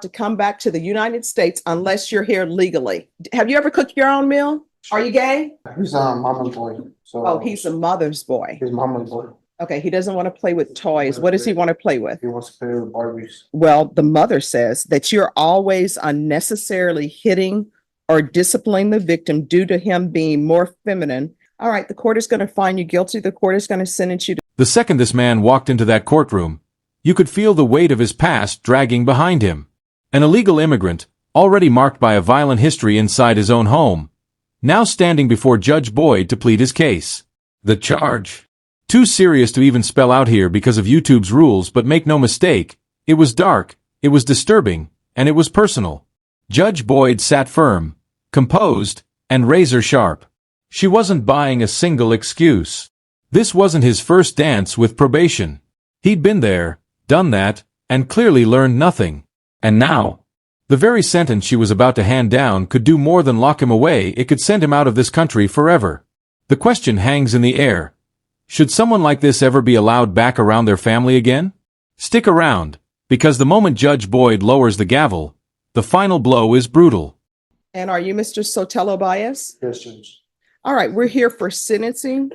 to come back to the United States unless you're here legally. Have you ever cooked your own meal? Are you gay? He's a mama's boy. So Oh, he's a mother's boy. he's mama's boy. Okay, he doesn't want to play with toys. What does he want to play with? He wants to play with Barbies. Well, the mother says that you're always unnecessarily hitting or disciplining the victim due to him being more feminine. All right, the court is going to find you guilty. The court is going to sentence you to. The second this man walked into that courtroom, you could feel the weight of his past dragging behind him. An illegal immigrant, already marked by a violent history inside his own home, now standing before Judge Boyd to plead his case. The charge. Too serious to even spell out here because of YouTube's rules, but make no mistake, it was dark, it was disturbing, and it was personal. Judge Boyd sat firm, composed, and razor sharp. She wasn't buying a single excuse. This wasn't his first dance with probation. He'd been there, done that, and clearly learned nothing. And now, the very sentence she was about to hand down could do more than lock him away. It could send him out of this country forever. The question hangs in the air. Should someone like this ever be allowed back around their family again? Stick around, because the moment Judge Boyd lowers the gavel, the final blow is brutal. And are you Mr. Sotelo Baez? Yes, Judge. All right, we're here for sentencing.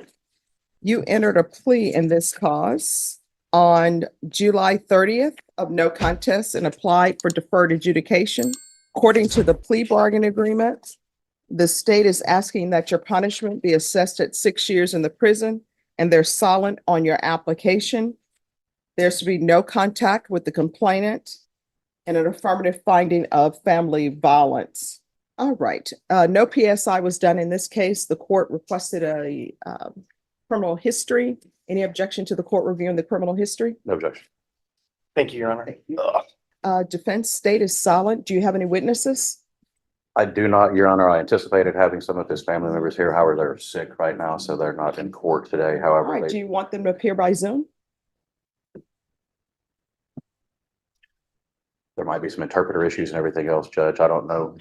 You entered a plea in this cause on July 30th of no contest and applied for deferred adjudication. According to the plea bargain agreement, the state is asking that your punishment be assessed at 6 years in the prison, and they're silent on your application. There's to be no contact with the complainant and an affirmative finding of family violence. All right, no PSI was done in this case. The court requested a criminal history. Any objection to the court reviewing the criminal history? No objection. Thank you, Your Honor. Defense state is silent. Do you have any witnesses? I do not, Your Honor. I anticipated having some of his family members here. However, they're sick right now, so they're not in court today. All However, right, do you want them to appear by Zoom? there might be some interpreter issues and everything else, Judge. I don't know.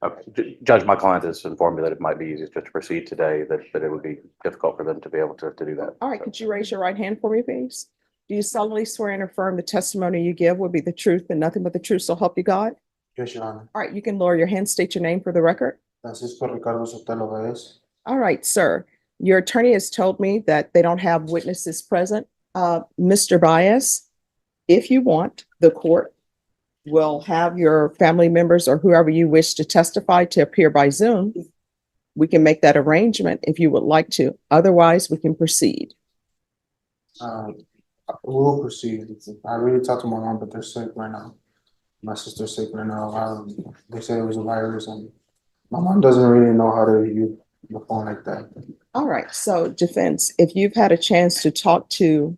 Okay, Judge, my client has informed me that it might be easiest just to proceed today, that it would be difficult for them to be able to do that. All right, could you raise your right hand for me, please? Do you solemnly swear and affirm the testimony you give will be the truth and nothing but the truth, so help you God? Yes, Your Honor. All right, you can lower your hand, state your name for the record. Francisco Ricardo Sotelo Baez. All right, sir. Your attorney has told me that they don't have witnesses present. Mr. Baez, if you want, the court will have your family members or whoever you wish to testify to appear by Zoom. We can make that arrangement if you would like to. Otherwise, we can proceed. We'll proceed. I really talked to my mom, but they're sick right now. My sister's sick right now. They said it was a virus, and my mom doesn't really know how to use the phone like that. All right, so defense, if you've had a chance to talk to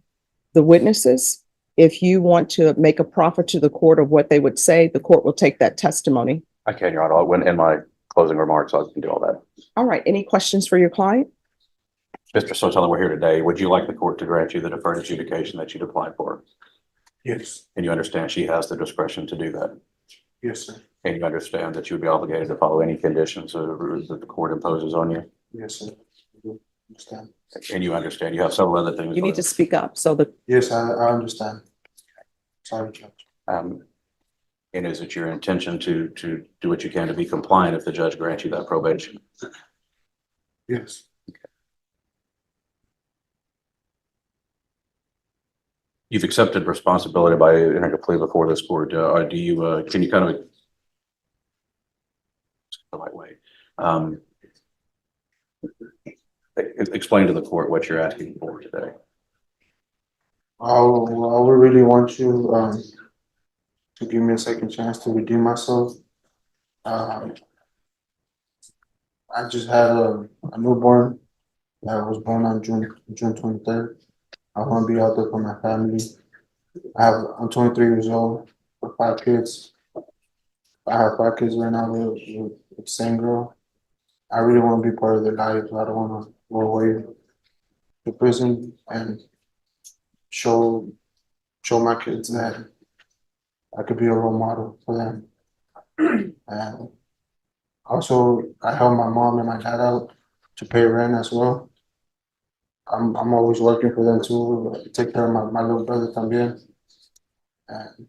the witnesses, if you want to make a proffer to the court of what they would say, the court will take that testimony. I can, Your Honor. When in my closing remarks, I can do all that. All right, any questions for your client? Mr. Sotelo, we're here today. Would you like the court to grant you the deferred adjudication that you'd applied for? Yes. And you understand she has the discretion to do that? Yes, sir. And you understand that you would be obligated to follow any conditions or rules that the court imposes on you? Yes, sir. I do understand. And you understand you have several other things. You need to speak up so the Yes, I understand. Sorry, Judge. And is it your intention to do what you can to be compliant if the judge grants you that probation? Yes. You've accepted responsibility by entering a plea before this court. Do you, can you kind of the right way? Explain to the court what you're asking for today. I would really want you to give me a second chance to redeem myself. I just had a newborn that was born on June 23rd. I want to be out there for my family. I'm 23 years old with 5 kids. I have 5 kids right now with the same girl. I really want to be part of their lives. I don't want to go away to prison and show my kids that I could be a role model for them. And also, I help my mom and my dad out to pay rent as well. I'm always working for them too. Take care of my little brother también. And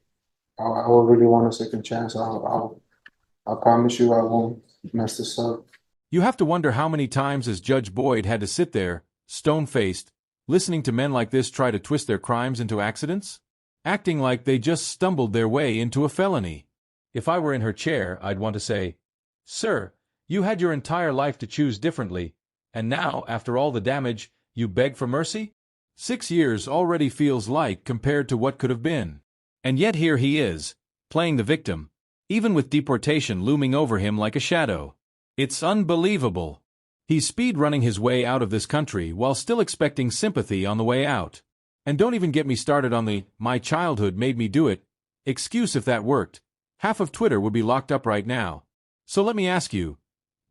I would really want a second chance. I promise you I won't mess this up. You have to wonder how many times has Judge Boyd had to sit there, stone-faced, listening to men like this try to twist their crimes into accidents? Acting like they just stumbled their way into a felony. If I were in her chair, I'd want to say, "Sir, you had your entire life to choose differently, and now, after all the damage, you beg for mercy?" 6 years already feels light compared to what could have been. And yet here he is, playing the victim, even with deportation looming over him like a shadow. It's unbelievable. He's speed-running his way out of this country while still expecting sympathy on the way out. And don't even get me started on the "my childhood made me do it" excuse. If that worked, half of Twitter would be locked up right now. So let me ask you,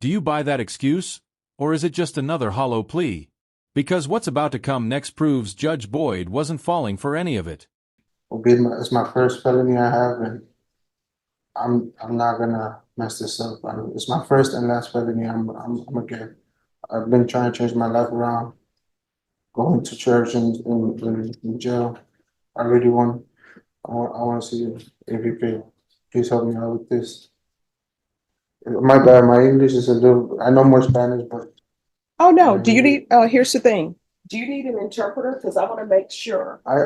do you buy that excuse, or is it just another hollow plea? Because what's about to come next proves Judge Boyd wasn't falling for any of it. It's my first felony I have, and I'm not gonna mess this up. It's my first and last felony. I'm gonna get. I've been trying to change my life around, going to church and in jail. I really want. I want to see if you could please help me out with this. My bad. My English is a little. I know more Spanish, but Oh, no. Do you need, here's the thing. Do you need an interpreter? Because I want to make sure. I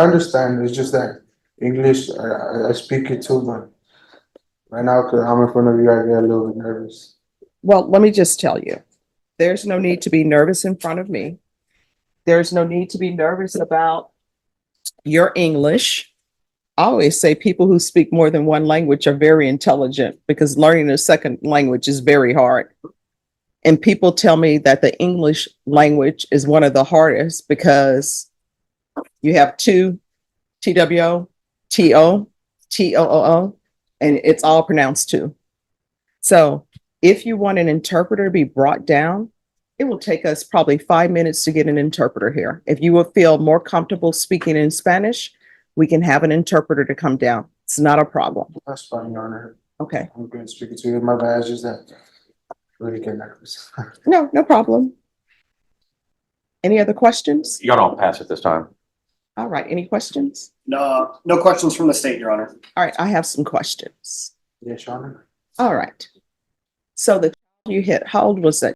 understand. It's just that English. I speak it too, but right now, because I'm in front of you, I get a little bit nervous. Well, let me just tell you, there's no need to be nervous in front of me. There's no need to be nervous about your English. I always say people who speak more than one language are very intelligent because learning a second language is very hard. And people tell me that the English language is one of the hardest because you have two TWO, TO, TOOO, and it's all pronounced too. So if you want an interpreter to be brought down, it will take us probably 5 minutes to get an interpreter here. If you would feel more comfortable speaking in Spanish, we can have an interpreter to come down. It's not a problem. That's fine, Your Honor. Okay. I'm good speaking to you. My bad. It's just that I really get nervous. No problem. Any other questions? You don't pass at this time. All right. Any questions? No, no questions from the state, Your Honor. All right. I have some questions. Yes, Your Honor. All right. So the child you hit, how old was that?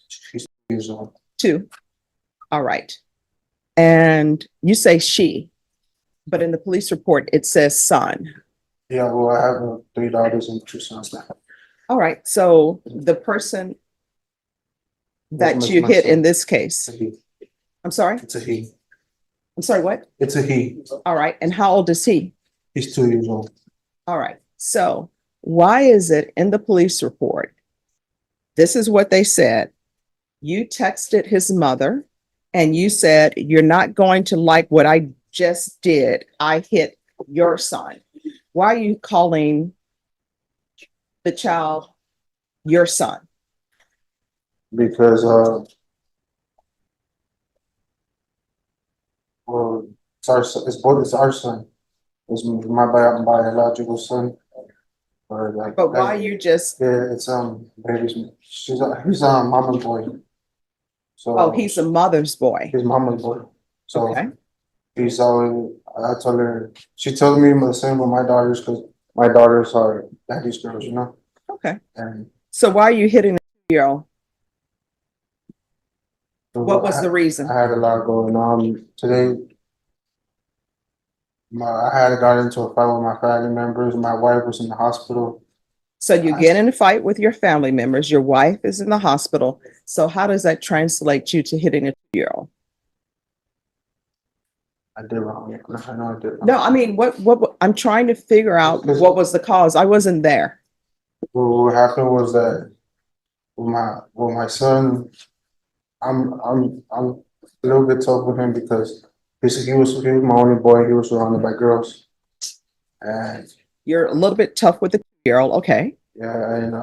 She's 2 years old. 2. All right. And you say she, but in the police report, it says son. Yeah, well, I have 3 daughters and 2 sons now. All right. So the person that That's you my hit son. in this case, It's a he. I'm sorry. It's a he. I'm sorry. What? It's a he. All right. And how old is he? He's 2 years old. All right. So why is it in the police report? This is what they said. You texted his mother and you said, "You're not going to like what I just did. I hit your son." Why are you calling the child your son? Because well, it's our son. It's our son. It's my biological son. Or like, But why you just, yeah, it's baby's. He's mama's boy. So oh, he's a mother's boy. his mama's boy. So Okay. he's always. I told her. She told me the same with my daughters because my daughters are daddy's girls, you know. Okay. And So why are you hitting a 2-year-old? What was the reason? I had a lot going on today. I had got into a fight with my family members. My wife was in the hospital. So you get in a fight with your family members. Your wife is in the hospital. So how does that translate you to hitting a 2-year-old? I did wrong. I know I did wrong. No, I mean, what I'm trying to figure out what was the cause. I wasn't there. Well, what happened was that with my son, I'm a little bit tough with him because he was my only boy. He was surrounded by girls, and You're a little bit tough with the 2-year-old. Okay. yeah, and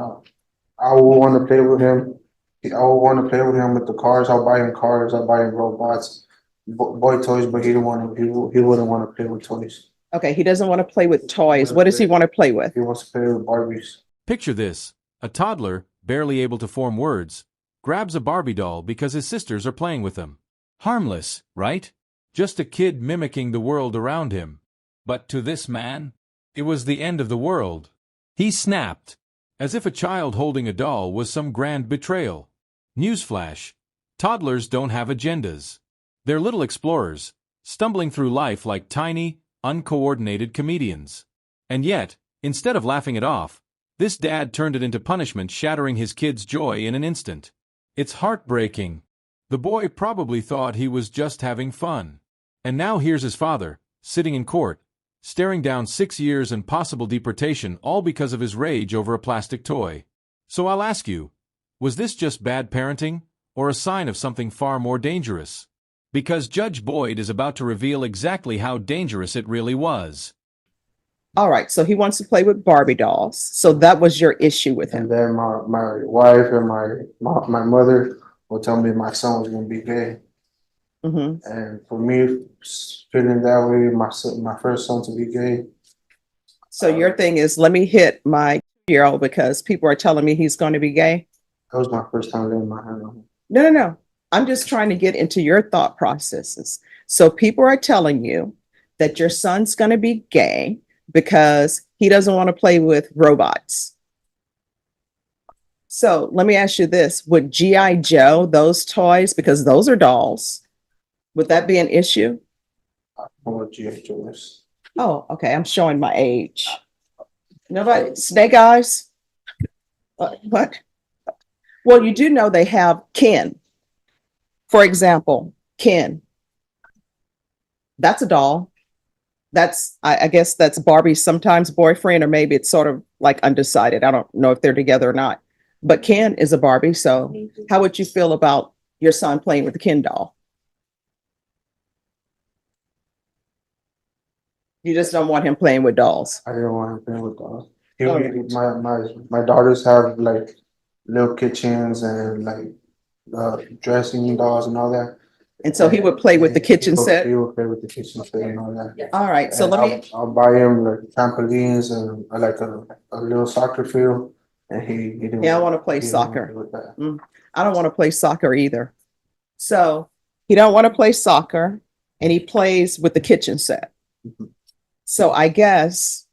I would want to play with him. I would want to play with him with the cars. I'll buy him cars. I'll buy him robots, boy toys, but he didn't want to. He wouldn't want to play with toys. Okay. He doesn't want to play with toys. What does he want to play with? He wants to play with Barbies. Picture this: a toddler, barely able to form words, grabs a Barbie doll because his sisters are playing with them. Harmless, right? Just a kid mimicking the world around him. But to this man, it was the end of the world. He snapped, as if a child holding a doll was some grand betrayal. Newsflash: toddlers don't have agendas. They're little explorers, stumbling through life like tiny, uncoordinated comedians. And yet, instead of laughing it off, this dad turned it into punishment, shattering his kid's joy in an instant. It's heartbreaking. The boy probably thought he was just having fun. And now here's his father, sitting in court, staring down 6 years and possible deportation, all because of his rage over a plastic toy. So I'll ask you, was this just bad parenting, or a sign of something far more dangerous? Because Judge Boyd is about to reveal exactly how dangerous it really was. All right, so he wants to play with Barbie dolls. So that was your issue with And him. then my wife and my mother will tell me my son was gonna be gay. Hmm. And for me, feeling that way, my first son to be gay, So your thing is, let me hit my 2-year-old because people are telling me he's going to be gay. that was my first time laying my hand on him. No. I'm just trying to get into your thought processes. So people are telling you that your son's going to be gay because he doesn't want to play with robots. So let me ask you this. Would G.I. Joe, those toys, because those are dolls, would that be an issue? I don't know what G.I. Joe is. Oh, okay. I'm showing my age. Nobody, Snake Eyes? What? Well, you do know they have Ken. For example, Ken. That's a doll. That's, I guess that's Barbie's sometimes boyfriend, or maybe it's sort of like undecided. I don't know if they're together or not. But Ken is a Barbie. So how would you feel about your son playing with the Ken doll? You just don't want him playing with dolls. I didn't want him playing with dolls. Oh. My daughters have like little kitchens and like dressing dolls and all that. And so he would play with the kitchen set. He would play with the kitchen set and all that. All right. So And let me, I'll buy him like trampolines and like a little soccer field, and he didn't. Yeah, I want to play he didn't soccer. want to do with that. I don't want to play soccer either. So he don't want to play soccer and he plays with the kitchen set. Mhm. So I guess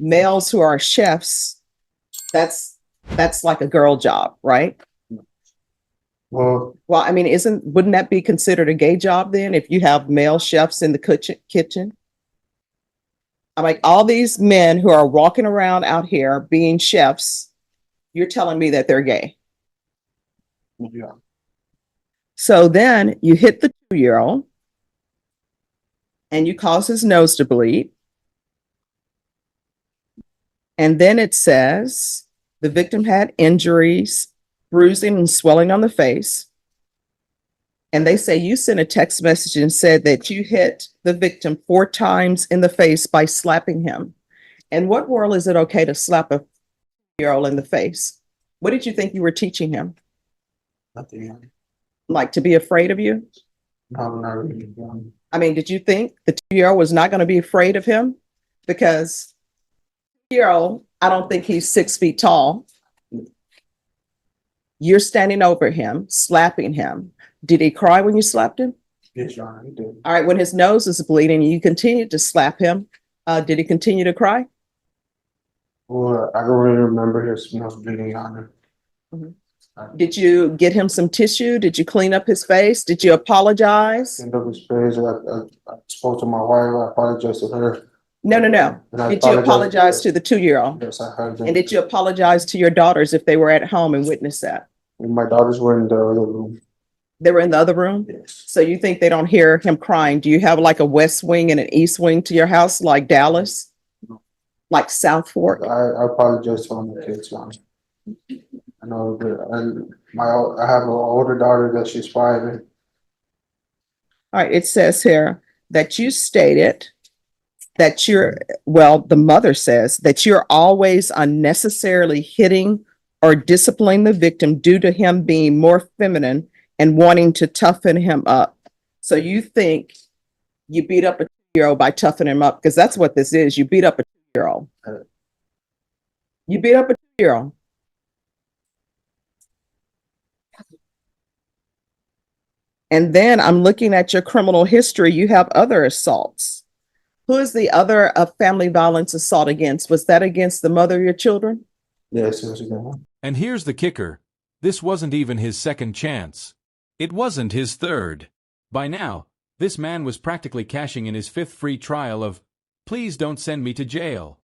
males who are chefs, that's like a girl job, right? Well, Well, I mean, wouldn't that be considered a gay job then if you have male chefs in the kitchen? I'm like, all these men who are walking around out here being chefs, you're telling me that they're gay. yeah. So then you hit the 2-year-old and you cause his nose to bleed. And then it says the victim had injuries, bruising and swelling on the face. And they say you sent a text message and said that you hit the victim 4 times in the face by slapping him. In what world is it okay to slap a 2-year-old in the face? What did you think you were teaching him? Nothing. Like to be afraid of you? No, not really. I mean, did you think the 2-year-old was not going to be afraid of him? Because 2-year-old, I don't think he's 6 feet tall. You're standing over him, slapping him. Did he cry when you slapped him? Yes, Your Honor, he did. All right, when his nose is bleeding, you continued to slap him. Did he continue to cry? Well, I don't really remember his nose bleeding, Your Honor. Did you get him some tissue? Did you clean up his face? Did you apologize? End of his face. I spoke to my wife. I apologized to her. No. And I Did you apologize to the 2-year-old? Yes, I heard them. And did you apologize to your daughters if they were at home and witnessed that? My daughters were in the other room. They were in the other room? Yes. So you think they don't hear him crying? Do you have like a west wing and an east wing to your house, like Dallas? No. Like South Fork? I apologize to all my kids, Your Honor. I know I have an older daughter that she's 5. And All right, it says here that you stated that the mother says that you're always unnecessarily hitting or disciplining the victim due to him being more feminine and wanting to toughen him up. So you think you beat up a 2-year-old by toughening him up, because that's what this is. You beat up a 2-year-old. You beat up a 2-year-old. And then I'm looking at your criminal history. You have other assaults. Who is the other family violence assault against? Was that against the mother of your children? Yes, it was again. And here's the kicker. This wasn't even his second chance. It wasn't his third. By now, this man was practically cashing in his fifth free trial of, "Please don't send me to jail."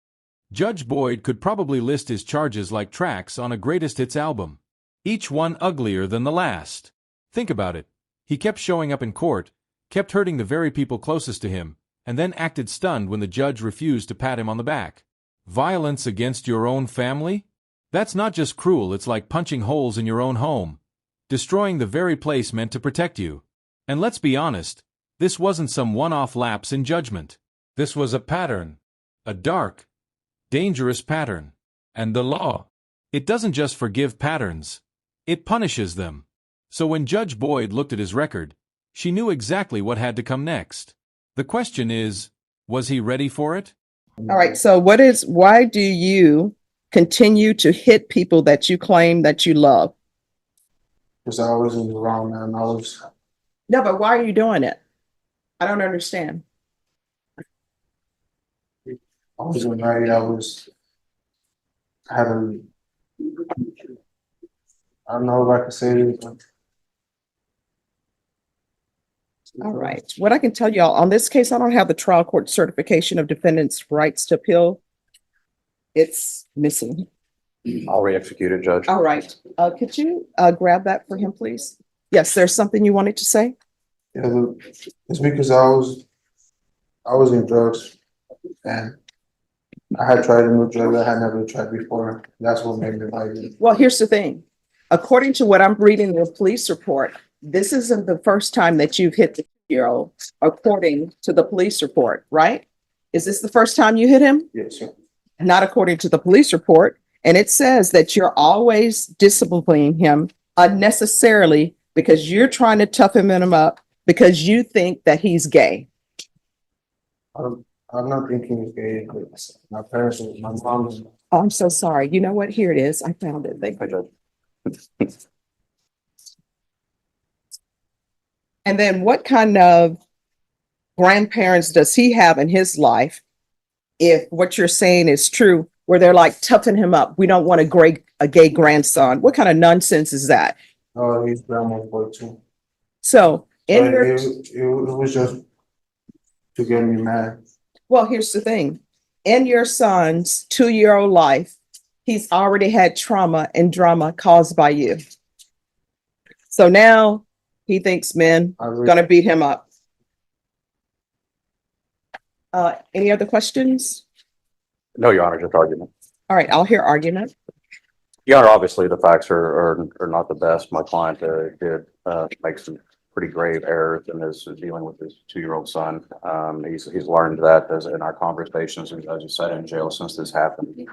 Judge Boyd could probably list his charges like tracks on a greatest hits album, each one uglier than the last. Think about it. He kept showing up in court, kept hurting the very people closest to him, and then acted stunned when the judge refused to pat him on the back. Violence against your own family? That's not just cruel, it's like punching holes in your own home, destroying the very place meant to protect you. And let's be honest, this wasn't some one-off lapse in judgment. This was a pattern. A dark, dangerous pattern. And the law, it doesn't just forgive patterns, it punishes them. So when Judge Boyd looked at his record, she knew exactly what had to come next. The question is, was he ready for it? All right. So why do you continue to hit people that you claim that you love? Because I was in the wrong, man. No, but why are you doing it? I don't understand. I wasn't married. I don't know if I can say it, but All right. What I can tell y'all on this case, I don't have the trial court certification of defendant's rights to appeal. It's missing. I'll re-execute it, Judge. All right. Could you grab that for him, please? Yes, there's something you wanted to say? yeah, it's because I was in drugs and I had tried a new drug that I had never tried before. That's what made me like it. Well, here's the thing. According to what I'm reading in the police report, this isn't the first time that you've hit the 2-year-old, according to the police report, right? Is this the first time you hit him? Yes, sir. Not according to the police report. And it says that you're always disciplining him unnecessarily because you're trying to toughen him up because you think that he's gay. I'm not thinking it's gay, but my parents, my mom, Oh, I'm so sorry. You know what? Here it is. I found it. Thank Hi, you. Judge. And then what kind of grandparents does he have in his life, if what you're saying is true, where they're like, toughen him up. We don't want a gay grandson. What kind of nonsense is that? oh, he's grandma's boy too. So in But your, it was just to get me mad. well, here's the thing. In your son's 2-year-old life, he's already had trauma and drama caused by you. So now he thinks men I really, gonna beat him up. Any other questions? No, Your Honor, just argument. All right, I'll hear argument. Your Honor, obviously, the facts are not the best. My client did make some pretty grave errors in his dealing with his 2-year-old son. He's learned that as in our conversations, and as you said, in jail since this happened.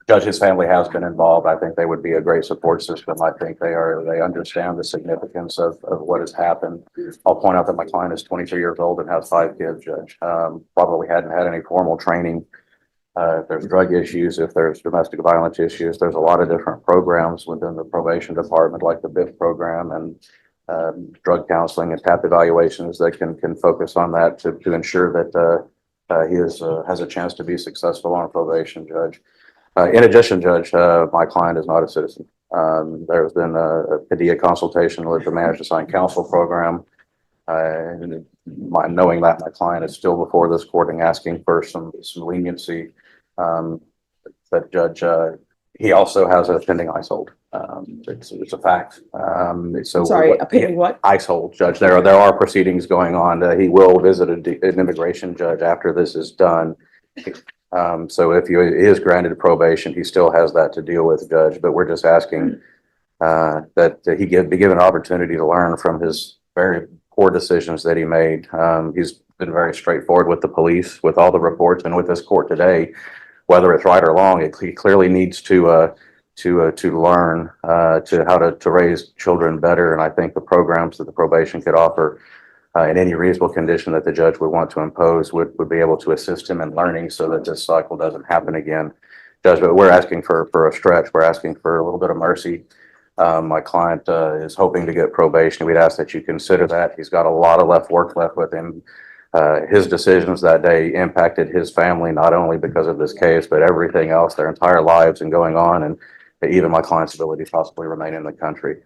Judge, his family has been involved. I think they would be a great support system. I think they understand the significance of what has happened. I'll point out that my client is 23 years old and has 5 kids, Judge. Probably hadn't had any formal training. If there's drug issues, if there's domestic violence issues, there's a lot of different programs within the probation department, like the BIF program and drug counseling and TAP evaluations that can focus on that to ensure that he has a chance to be successful on probation, Judge. In addition, Judge, my client is not a citizen. There's been a PDA consultation with the Managed Assigned Counsel program. Knowing that my client is still before this court and asking for some leniency, but Judge, he also has a pending ICE hold. It's a fact. So Sorry, a pending what? ICE hold, Judge. There are proceedings going on. He will visit an immigration judge after this is done. So if he is granted probation, he still has that to deal with, Judge. But we're just asking that he be given an opportunity to learn from his very poor decisions that he made. He's been very straightforward with the police, with all the reports, and with this court today. Whether it's right or wrong, he clearly needs to learn to how to raise children better. And I think the programs that the probation could offer in any reasonable condition that the judge would want to impose would be able to assist him in learning so that this cycle doesn't happen again. Judge, but we're asking for a stretch. We're asking for a little bit of mercy. My client is hoping to get probation. We'd ask that you consider that. He's got a lot of work left with him. His decisions that day impacted his family, not only because of this case, but everything else, their entire lives and going on, and even my client's ability to possibly remain in the country.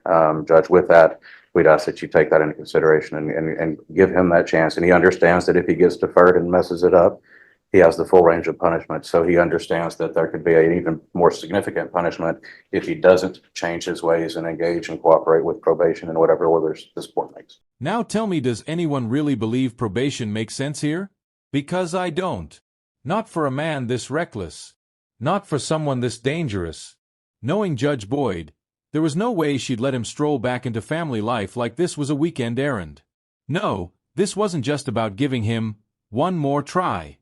Judge, with that, we'd ask that you take that into consideration and give him that chance. And he understands that if he gets deferred and messes it up, he has the full range of punishment. So he understands that there could be an even more significant punishment if he doesn't change his ways and engage and cooperate with probation and whatever orders this court makes. Now tell me, does anyone really believe probation makes sense here? Because I don't. Not for a man this reckless. Not for someone this dangerous. Knowing Judge Boyd, there was no way she'd let him stroll back into family life like this was a weekend errand. No, this wasn't just about giving him one more try.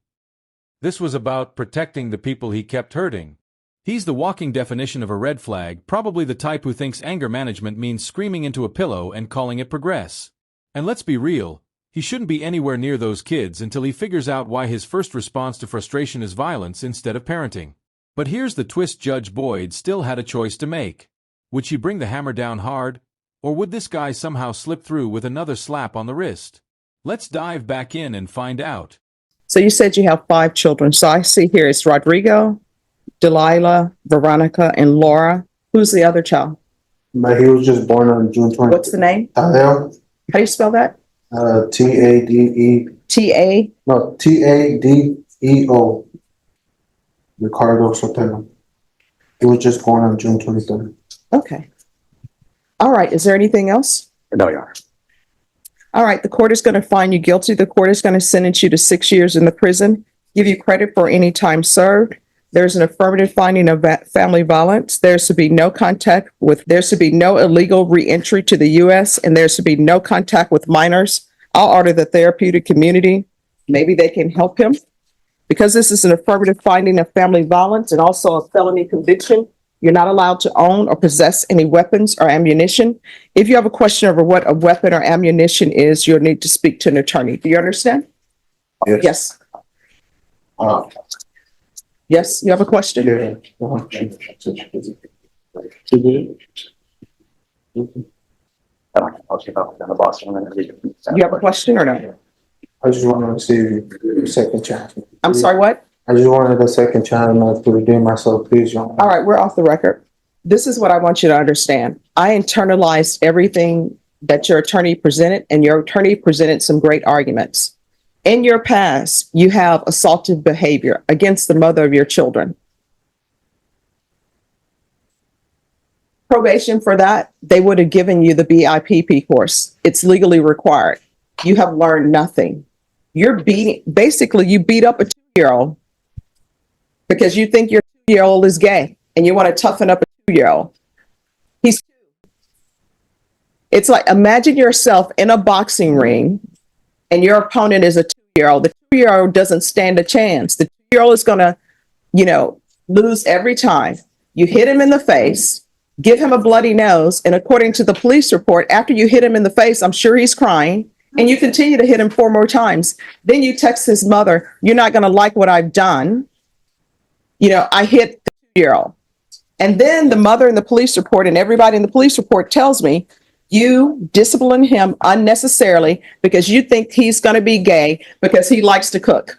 This was about protecting the people he kept hurting. He's the walking definition of a red flag, probably the type who thinks anger management means screaming into a pillow and calling it progress. And let's be real, he shouldn't be anywhere near those kids until he figures out why his first response to frustration is violence instead of parenting. But here's the twist: Judge Boyd still had a choice to make. Would she bring the hammer down hard, or would this guy somehow slip through with another slap on the wrist? Let's dive back in and find out. So you said you have 5 children. So I see here it's Rodrigo, Delilah, Veronica, and Laura. Who's the other child? But he was just born on June 20th. What's the name? Tadeo, How do you spell that? T-A-D-E, T-A? no, T-A-D-E-O, Ricardo Sotelo. He was just born on June 23rd. Okay. All right. Is there anything else? No, Your Honor. All right. The court is going to find you guilty. The court is going to sentence you to 6 years in the prison, give you credit for any time served. There's an affirmative finding of family violence. There's to be no illegal reentry to the U.S., and there's to be no contact with minors. I'll order the therapeutic community. Maybe they can help him. Because this is an affirmative finding of family violence and also a felony conviction, you're not allowed to own or possess any weapons or ammunition. If you have a question over what a weapon or ammunition is, you'll need to speak to an attorney. Do you understand? Yes. Yes, you have a question? Yeah. You have a question or no? I just wanted to see a second chance. I'm sorry, what? I just wanted a second chance to redeem myself, please, Your Honor. All right, we're off the record. This is what I want you to understand. I internalized everything that your attorney presented, and your attorney presented some great arguments. In your past, you have assaultive behavior against the mother of your children. Probation for that, they would have given you the BIPP course. It's legally required. You have learned nothing. You beat up a 2-year-old because you think your 2-year-old is gay and you want to toughen up a 2-year-old. He's 2. It's like, imagine yourself in a boxing ring and your opponent is a 2-year-old. The 2-year-old doesn't stand a chance. The 2-year-old is going to, lose every time. You hit him in the face, give him a bloody nose. And according to the police report, after you hit him in the face, I'm sure he's crying. And you continue to hit him 4 more times. Then you text his mother, you're not going to like what I've done. I hit the 2-year-old. And then the mother in the police report and everybody in the police report tells me you discipline him unnecessarily because you think he's going to be gay because he likes to cook.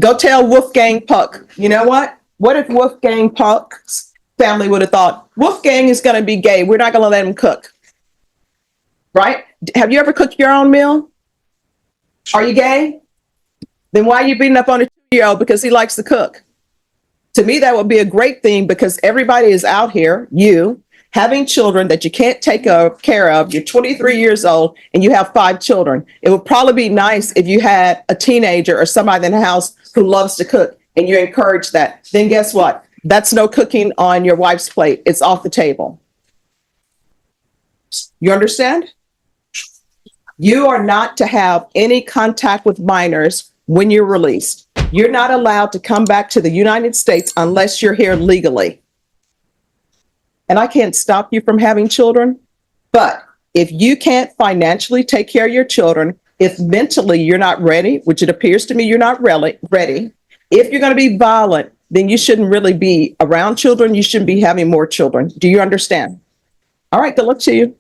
Go tell Wolfgang Puck. You know what? What if Wolfgang Puck's family would have thought, Wolfgang is going to be gay. We're not going to let him cook. Right? Have you ever cooked your own meal? Are you gay? Then why are you beating up on a 2-year-old because he likes to cook? To me, that would be a great thing because everybody is out here, you, having children that you can't take care of. You're 23 years old and you have 5 children. It would probably be nice if you had a teenager or somebody in the house who loves to cook and you encourage that. Then guess what? That's no cooking on your wife's plate. It's off the table. You understand? You are not to have any contact with minors when you're released. You're not allowed to come back to the United States unless you're here legally. And I can't stop you from having children, but if you can't financially take care of your children, if mentally you're not ready, which it appears to me you're not ready, if you're going to be violent, then you shouldn't really be around children. You shouldn't be having more children. Do you understand? All right, good luck to you.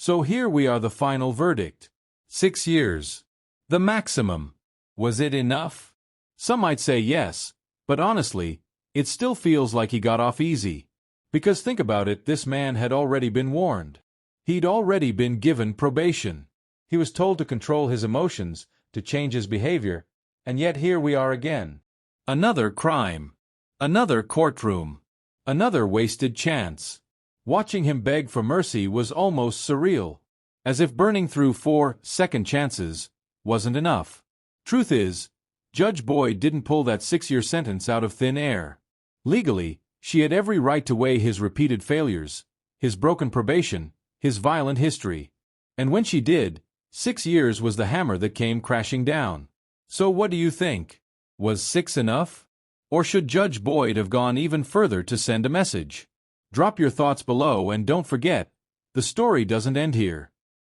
So here we are, the final verdict. 6 years. The maximum. Was it enough? Some might say yes, but honestly, it still feels like he got off easy. Because think about it, this man had already been warned. He'd already been given probation. He was told to control his emotions, to change his behavior, and yet here we are again. Another crime. Another courtroom. Another wasted chance. Watching him beg for mercy was almost surreal. As if burning through 4 second chances wasn't enough. Truth is, Judge Boyd didn't pull that 6-year sentence out of thin air. Legally, she had every right to weigh his repeated failures, his broken probation, his violent history. And when she did, 6 years was the hammer that came crashing down. So what do you think? Was 6 enough? Or should Judge Boyd have gone even further to send a message? Drop your thoughts below and don't forget, the story doesn't end here.